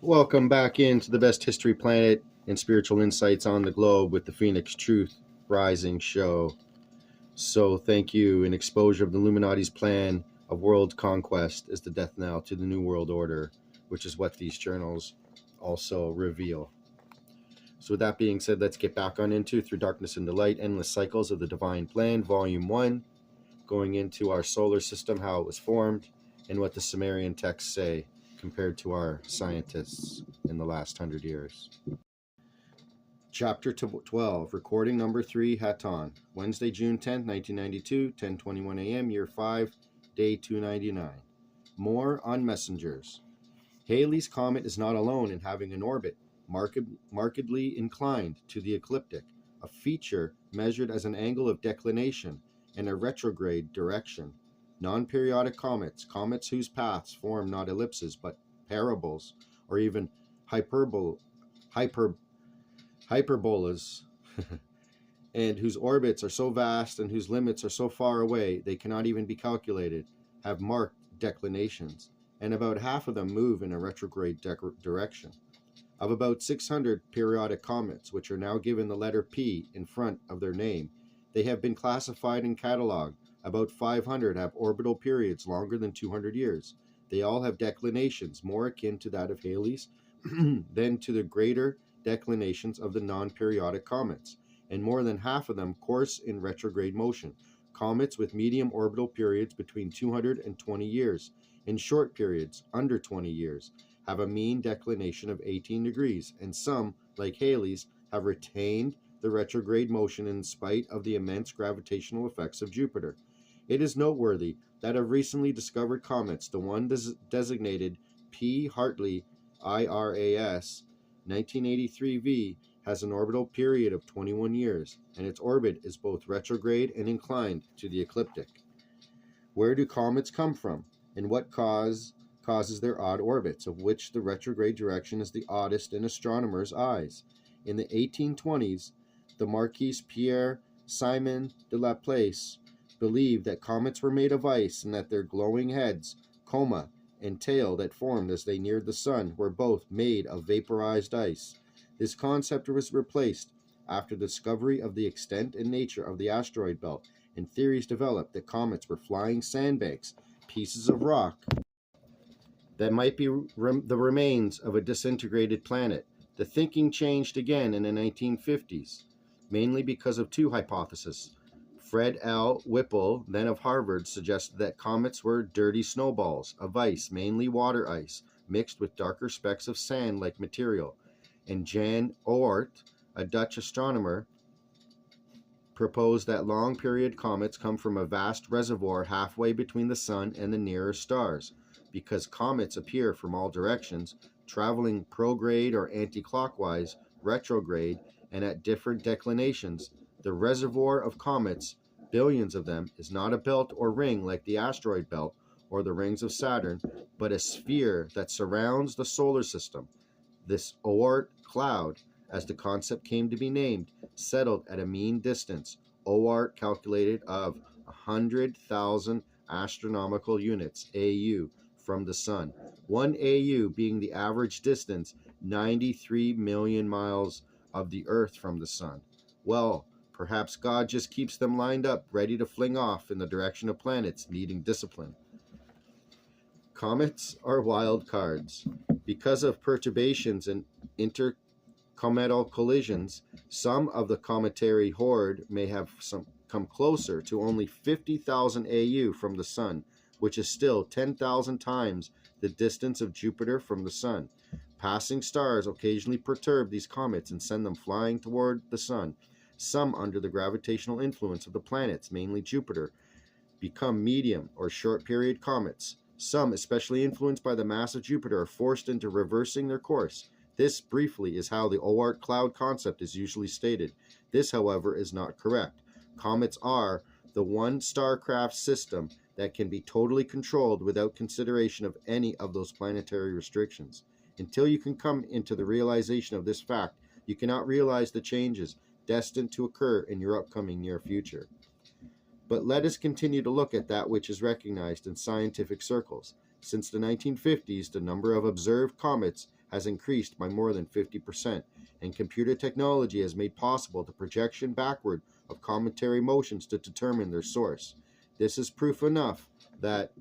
Welcome back into the best history planet and spiritual insights on the globe with the Phoenix Truth Rising show. So thank you. An exposure of the Illuminati's plan of world conquest is the death knell to the New World Order, which is what these journals also reveal. So with that being said, let's get back on into Through Darkness into Light, Endless Cycles of the Divine Plan, Volume 1, going into our solar system, how it was formed, and what the Sumerian texts say compared to our scientists in the last 100 years. Chapter 12, recording number 3, HATONN, Wednesday, June 10th, 1992, 10:21 a.m., year 5, day 299. More on messengers. Halley's Comet is not alone in having an orbit markedly inclined to the ecliptic, a feature measured as an angle of declination and a retrograde direction. Non-periodic comets, comets whose paths form not ellipses but parabolas or even hyperbolas, and whose orbits are so vast and whose limits are so far away they cannot even be calculated, have marked declinations, and about half of them move in a retrograde direction. Of about 600 periodic comets, which are now given the letter P in front of their name, they have been classified and catalogued. About 500 have orbital periods longer than 200 years. They all have declinations more akin to that of Halley's than to the greater declinations of the non-periodic comets, and more than half of them course in retrograde motion. Comets with medium orbital periods between 200 and 20 years, and short periods under 20 years, have a mean declination of 18 degrees, and some, like Halley's, have retained the retrograde motion in spite of the immense gravitational effects of Jupiter. It is noteworthy that of recently discovered comets, the one designated P. Hartley IRAS 1983V has an orbital period of 21 years, and its orbit is both retrograde and inclined to the ecliptic. Where do comets come from, and what causes their odd orbits, of which the retrograde direction is the oddest in astronomers' eyes? In the 1820s, the Marquis Pierre Simon de Laplace believed that comets were made of ice and that their glowing heads, coma, and tail that formed as they neared the sun were both made of vaporized ice. This concept was replaced after the discovery of the extent and nature of the asteroid belt, and theories developed that comets were flying sandbanks, pieces of rock that might be the remains of a disintegrated planet. The thinking changed again in the 1950s, mainly because of two hypotheses. Fred L. Whipple, then of Harvard, suggested that comets were dirty snowballs of ice, mainly water ice, mixed with darker specks of sand-like material. And Jan OORT, a Dutch astronomer, proposed that long-period comets come from a vast reservoir halfway between the sun and the nearest stars. Because comets appear from all directions, traveling prograde or anti-clockwise, retrograde, and at different declinations, the reservoir of comets, billions of them, is not a belt or ring like the asteroid belt or the rings of Saturn, but a sphere that surrounds the solar system. This OORT cloud, as the concept came to be named, settled at a mean distance, OORT calculated of 100,000 astronomical units, AU, from the sun. 1 AU being the average distance, 93 million miles of the Earth from the sun. Well, perhaps God just keeps them lined up, ready to fling off in the direction of planets needing discipline. Comets are wild cards. Because of perturbations and intercometal collisions, some of the cometary horde may have come closer to only 50,000 AU from the sun, which is still 10,000 times the distance of Jupiter from the sun. Passing stars occasionally perturb these comets and send them flying toward the sun. Some, under the gravitational influence of the planets, mainly Jupiter, become medium or short period comets. Some, especially influenced by the mass of Jupiter, are forced into reversing their course. This, briefly, is how the OORT cloud concept is usually stated. This, however, is not correct. Comets are the one starcraft system that can be totally controlled without consideration of any of those planetary restrictions. Until you can come into the realization of this fact, you cannot realize the changes destined to occur in your upcoming near future. But let us continue to look at that which is recognized in scientific circles. Since the 1950s, the number of observed comets has increased by more than 50%, and computer technology has made possible the projection backward of cometary motions to determine their source. This is proof enough that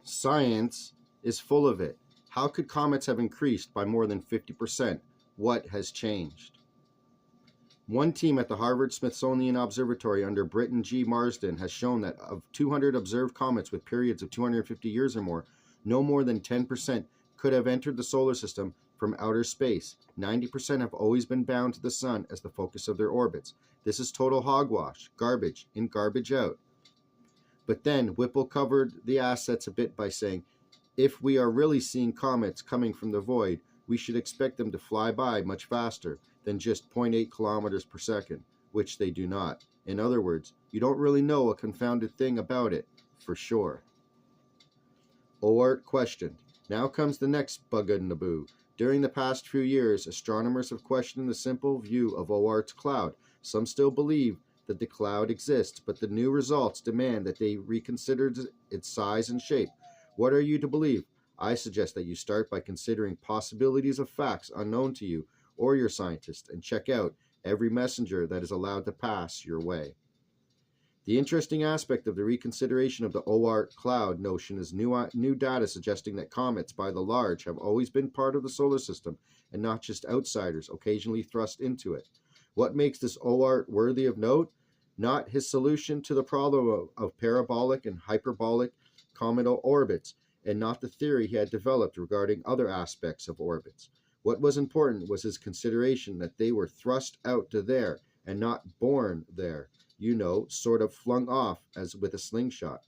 science is full of it. How could comets have increased by more than 50%? What has changed? One team at the Harvard-Smithsonian Observatory under Britton G. Marsden has shown that of 200 observed comets with periods of 250 years or more, no more than 10% could have entered the solar system from outer space. 90% have always been bound to the sun as the focus of their orbits. This is total hogwash, garbage in, garbage out. But then Whipple covered the assets a bit by saying, if we are really seeing comets coming from the void, we should expect them to fly by much faster than just 0.8 kilometers per second, which they do not. In other words, you don't really know a confounded thing about it, for sure. OORT questioned. Now comes the next bug-a-naboo. During the past few years, astronomers have questioned the simple view of OORT's cloud. Some still believe that the cloud exists, but the new results demand that they reconsider its size and shape. What are you to believe? I suggest that you start by considering possibilities of facts unknown to you or your scientist, and check out every messenger that is allowed to pass your way. The interesting aspect of the reconsideration of the OORT cloud notion is new data suggesting that comets, by the large, have always been part of the solar system and not just outsiders occasionally thrust into it. What makes this OORT worthy of note? Not his solution to the problem of parabolic and hyperbolic cometal orbits, and not the theory he had developed regarding other aspects of orbits. What was important was his consideration that they were thrust out to there and not born there, you know, sort of flung off as with a slingshot.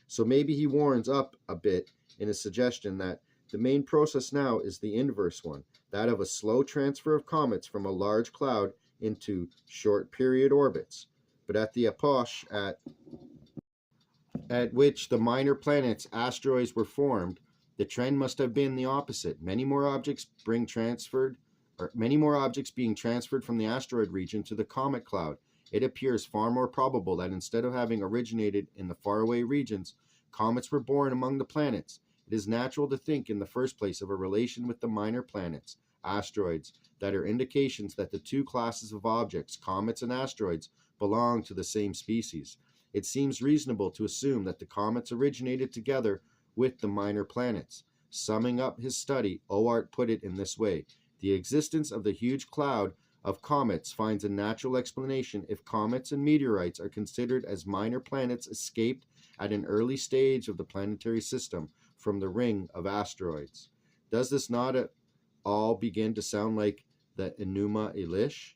So maybe he warms up a bit in his suggestion that the main process now is the inverse one, that of a slow transfer of comets from a large cloud into short period orbits. But at the epoch at which the minor planets, asteroids, were formed, the trend must have been the opposite. Many more objects being transferred from the asteroid region to the comet cloud. It appears far more probable that instead of having originated in the faraway regions, comets were born among the planets. It is natural to think in the first place of a relation with the minor planets, asteroids, that are indications that the two classes of objects, comets and asteroids, belong to the same species. It seems reasonable to assume that the comets originated together with the minor planets. Summing up his study, OORT put it in this way: the existence of the huge cloud of comets finds a natural explanation if comets and meteorites are considered as minor planets escaped at an early stage of the planetary system from the ring of asteroids. Does this not at all begin to sound like the Enuma Elish?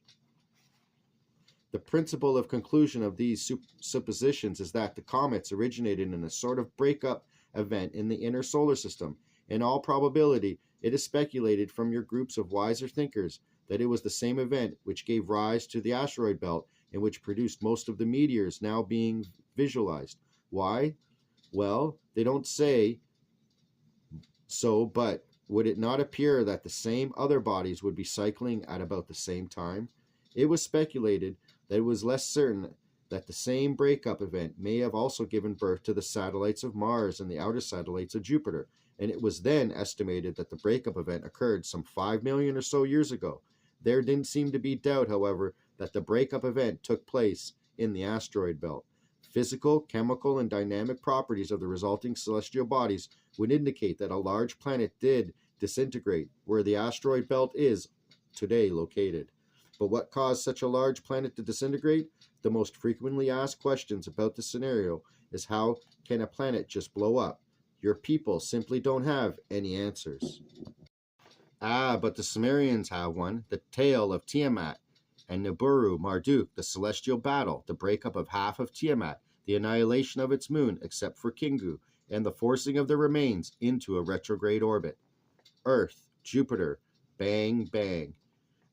The principle of conclusion of these suppositions is that the comets originated in a sort of breakup event in the inner solar system. In all probability, it is speculated from your groups of wiser thinkers that it was the same event which gave rise to the asteroid belt and which produced most of the meteors now being visualized. Why? Well, they don't say so, but would it not appear that the same other bodies would be cycling at about the same time? It was speculated that it was less certain that the same breakup event may have also given birth to the satellites of Mars and the outer satellites of Jupiter, and it was then estimated that the breakup event occurred some 5 million or so years ago. There didn't seem to be doubt, however, that the breakup event took place in the asteroid belt. Physical, chemical, and dynamic properties of the resulting celestial bodies would indicate that a large planet did disintegrate where the asteroid belt is today located. But what caused such a large planet to disintegrate? The most frequently asked questions about the scenario is how can a planet just blow up? Your people simply don't have any answers. But the Sumerians have one, the tale of Tiamat and Nibiru Marduk, the celestial battle, the breakup of half of Tiamat, the annihilation of its moon except for Kingu, and the forcing of the remains into a retrograde orbit. Earth, Jupiter, bang, bang.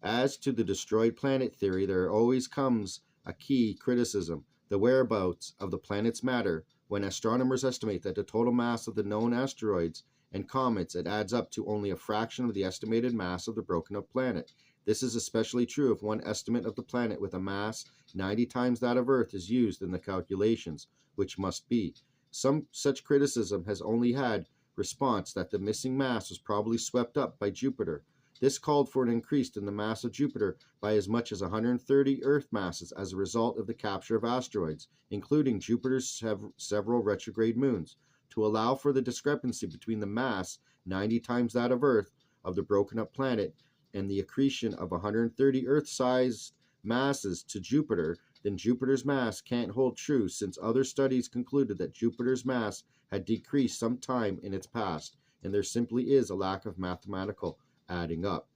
As to the destroyed planet theory, there always comes a key criticism, the whereabouts of the planet's matter. When astronomers estimate that the total mass of the known asteroids and comets, it adds up to only a fraction of the estimated mass of the broken up planet. This is especially true if one estimate of the planet with a mass 90 times that of Earth is used in the calculations, which must be. Some such criticism has only had response that the missing mass was probably swept up by Jupiter. This called for an increase in the mass of Jupiter by as much as 130 Earth masses as a result of the capture of asteroids, including Jupiter's several retrograde moons, to allow for the discrepancy between the mass, 90 times that of Earth, of the broken up planet, and the accretion of 130 Earth-sized masses to Jupiter. Then Jupiter's mass can't hold true, since other studies concluded that Jupiter's mass had decreased some time in its past, and there simply is a lack of mathematical adding up.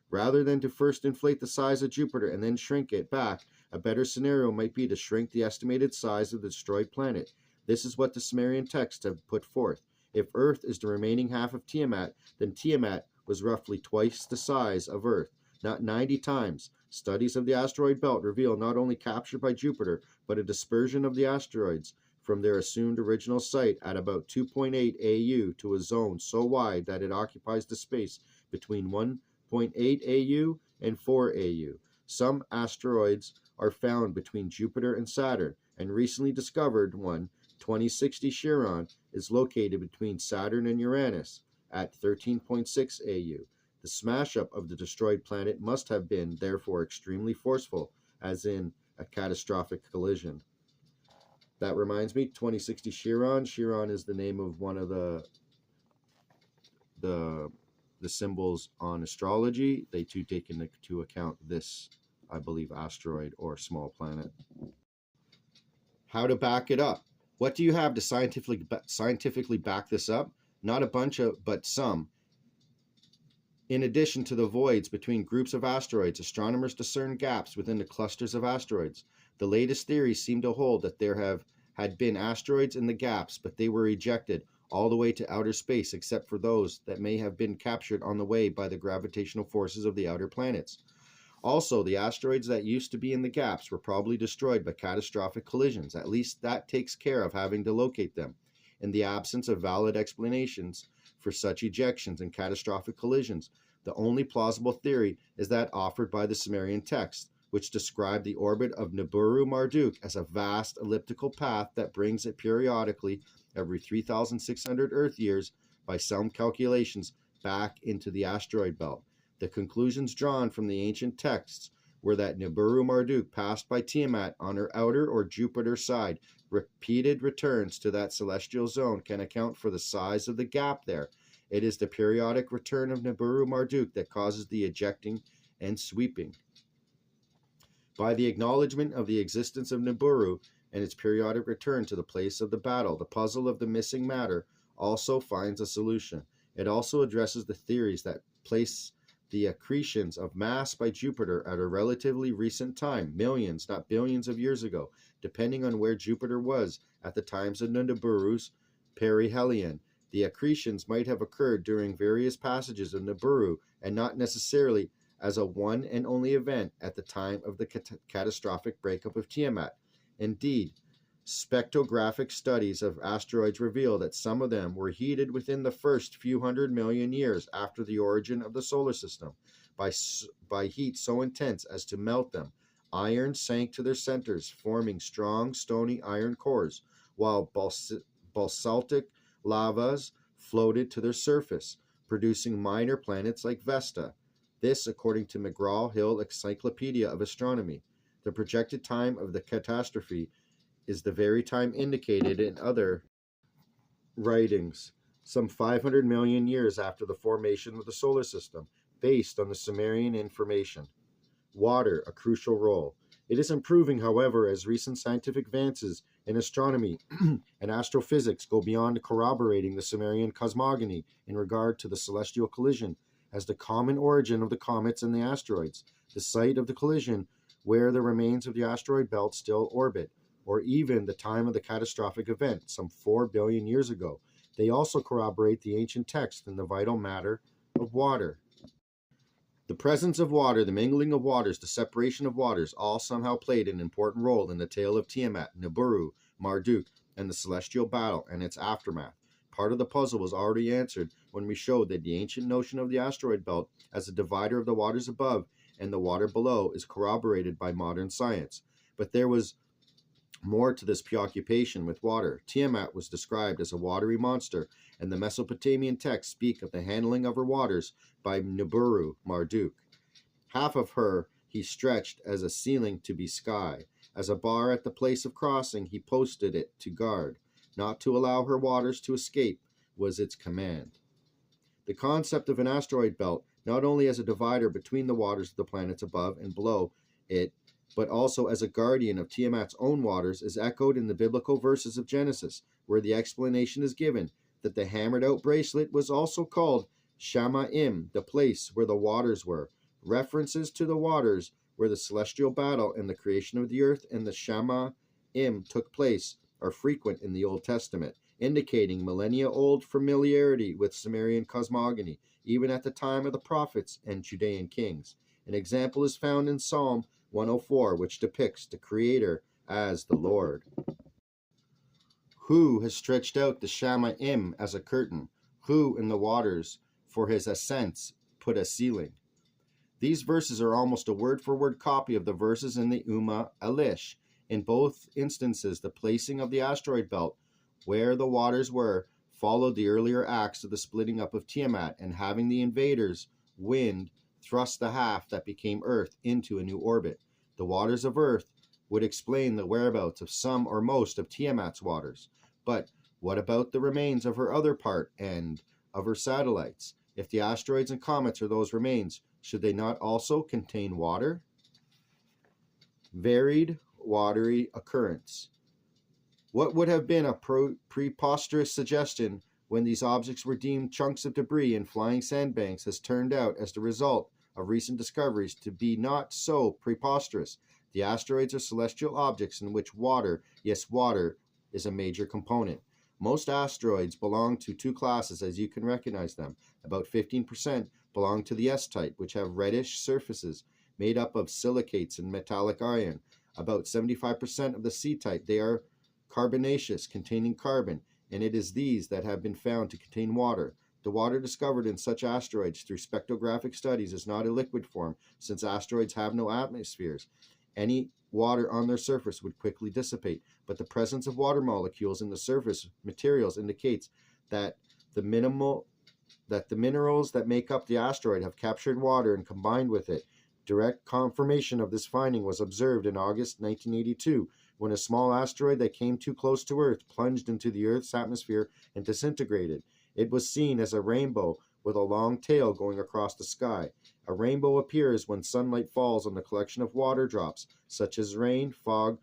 Rather than to first inflate the size of Jupiter and then shrink it back, a better scenario might be to shrink the estimated size of the destroyed planet. This is what the Sumerian texts have put forth. If Earth is the remaining half of Tiamat, then Tiamat was roughly twice the size of Earth, not 90 times. Studies of the asteroid belt reveal not only capture by Jupiter, but a dispersion of the asteroids from their assumed original site at about 2.8 AU to a zone so wide that it occupies the space between 1.8 AU and 4 AU. Some asteroids are found between Jupiter and Saturn, and recently discovered one, 2060 Chiron, is located between Saturn and Uranus at 13.6 AU. The smash-up of the destroyed planet must have been, therefore, extremely forceful, as in a catastrophic collision. That reminds me, 2060 Chiron. Chiron is the name of one of the symbols on astrology. They too take into account this, I believe, asteroid or small planet. How to back it up? What do you have to scientifically back this up? Not a bunch of, but some. In addition to the voids between groups of asteroids, astronomers discern gaps within the clusters of asteroids. The latest theories seem to hold that there had been asteroids in the gaps, but they were ejected all the way to outer space, except for those that may have been captured on the way by the gravitational forces of the outer planets. Also, the asteroids that used to be in the gaps were probably destroyed by catastrophic collisions. At least that takes care of having to locate them. In the absence of valid explanations for such ejections and catastrophic collisions, the only plausible theory is that offered by the Sumerian texts, which describe the orbit of Nibiru Marduk as a vast elliptical path that brings it periodically every 3,600 Earth years by some calculations back into the asteroid belt. The conclusions drawn from the ancient texts were that Nibiru Marduk passed by Tiamat on her outer or Jupiter side. Repeated returns to that celestial zone can account for the size of the gap there. It is the periodic return of Nibiru Marduk that causes the ejecting and sweeping. By the acknowledgement of the existence of Nibiru and its periodic return to the place of the battle, the puzzle of the missing matter also finds a solution. It also addresses the theories that place the accretions of mass by Jupiter at a relatively recent time, millions, not billions of years ago, depending on where Jupiter was at the times of Nibiru's perihelion. The accretions might have occurred during various passages of Nibiru and not necessarily as a one and only event at the time of the catastrophic breakup of Tiamat. Indeed, spectrographic studies of asteroids reveal that some of them were heated within the first few 100 million years after the origin of the solar system by heat so intense as to melt them. Iron sank to their centers, forming strong stony iron cores, while basaltic lavas floated to their surface, producing minor planets like Vesta. This, according to McGraw-Hill Encyclopedia of Astronomy. The projected time of the catastrophe is the very time indicated in other writings, some 500 million years after the formation of the solar system, based on the Sumerian information. Water, a crucial role. It is improving, however, as recent scientific advances in astronomy and astrophysics go beyond corroborating the Sumerian cosmogony in regard to the celestial collision as the common origin of the comets and the asteroids, the site of the collision where the remains of the asteroid belt still orbit, or even the time of the catastrophic event, some 4 billion years ago. They also corroborate the ancient text and the vital matter of water. The presence of water, the mingling of waters, the separation of waters, all somehow played an important role in the tale of Tiamat, Nibiru, Marduk, and the celestial battle and its aftermath. Part of the puzzle was already answered when we showed that the ancient notion of the asteroid belt as a divider of the waters above and the water below is corroborated by modern science. But there was more to this preoccupation with water. Tiamat was described as a watery monster, and the Mesopotamian texts speak of the handling of her waters by Nibiru Marduk. Half of her he stretched as a ceiling to be sky. As a bar at the place of crossing, he posted it to guard. Not to allow her waters to escape was its command. The concept of an asteroid belt, not only as a divider between the waters of the planets above and below it, but also as a guardian of Tiamat's own waters, is echoed in the biblical verses of Genesis, where the explanation is given that the hammered-out bracelet was also called Shamaim, the place where the waters were. References to the waters where the celestial battle and the creation of the earth and the Shamaim took place are frequent in the Old Testament, indicating millennia-old familiarity with Sumerian cosmogony, even at the time of the prophets and Judean kings. An example is found in Psalm 104, which depicts the Creator as the Lord. Who has stretched out the Shamaim as a curtain? Who in the waters for his ascents put a ceiling? These verses are almost a word-for-word copy of the verses in the Ummah Elish. In both instances, the placing of the asteroid belt where the waters were followed the earlier acts of the splitting up of Tiamat and having the invaders, wind, thrust the half that became Earth into a new orbit. The waters of Earth would explain the whereabouts of some or most of Tiamat's waters. But what about the remains of her other part and of her satellites? If the asteroids and comets are those remains, should they not also contain water? Varied watery occurrence. What would have been a preposterous suggestion when these objects were deemed chunks of debris and flying sandbanks has turned out, as the result of recent discoveries, to be not so preposterous. The asteroids are celestial objects in which water, yes, water, is a major component. Most asteroids belong to two classes, as you can recognize them. About 15% belong to the S-type, which have reddish surfaces made up of silicates and metallic iron. About 75% of the C-type, they are carbonaceous, containing carbon, and it is these that have been found to contain water. The water discovered in such asteroids through spectrographic studies is not a liquid form, since asteroids have no atmospheres. Any water on their surface would quickly dissipate, but the presence of water molecules in the surface materials indicates that the minerals that make up the asteroid have captured water and combined with it. Direct confirmation of this finding was observed in August 1982, when a small asteroid that came too close to Earth plunged into the Earth's atmosphere and disintegrated. It was seen as a rainbow with a long tail going across the sky. A rainbow appears when sunlight falls on a collection of water drops, such as rain, fog,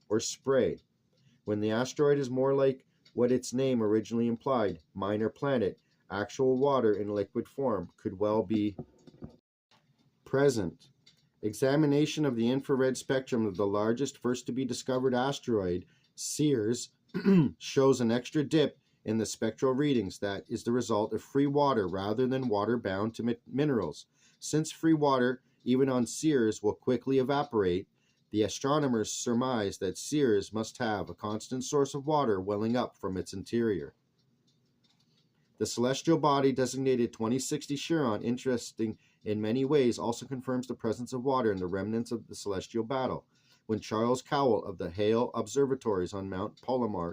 or spray. When the asteroid is more like what its name originally implied, minor planet, actual water in liquid form could well be present. Examination of the infrared spectrum of the largest first-to-be-discovered asteroid, Ceres, shows an extra dip in the spectral readings that is the result of free water rather than water bound to minerals. Since free water, even on Ceres, will quickly evaporate, the astronomers surmise that Ceres must have a constant source of water welling up from its interior. The celestial body designated 2060 Chiron, interesting in many ways, also confirms the presence of water in the remnants of the celestial battle. When Charles Cowell of the Hale Observatories on Mount Palomar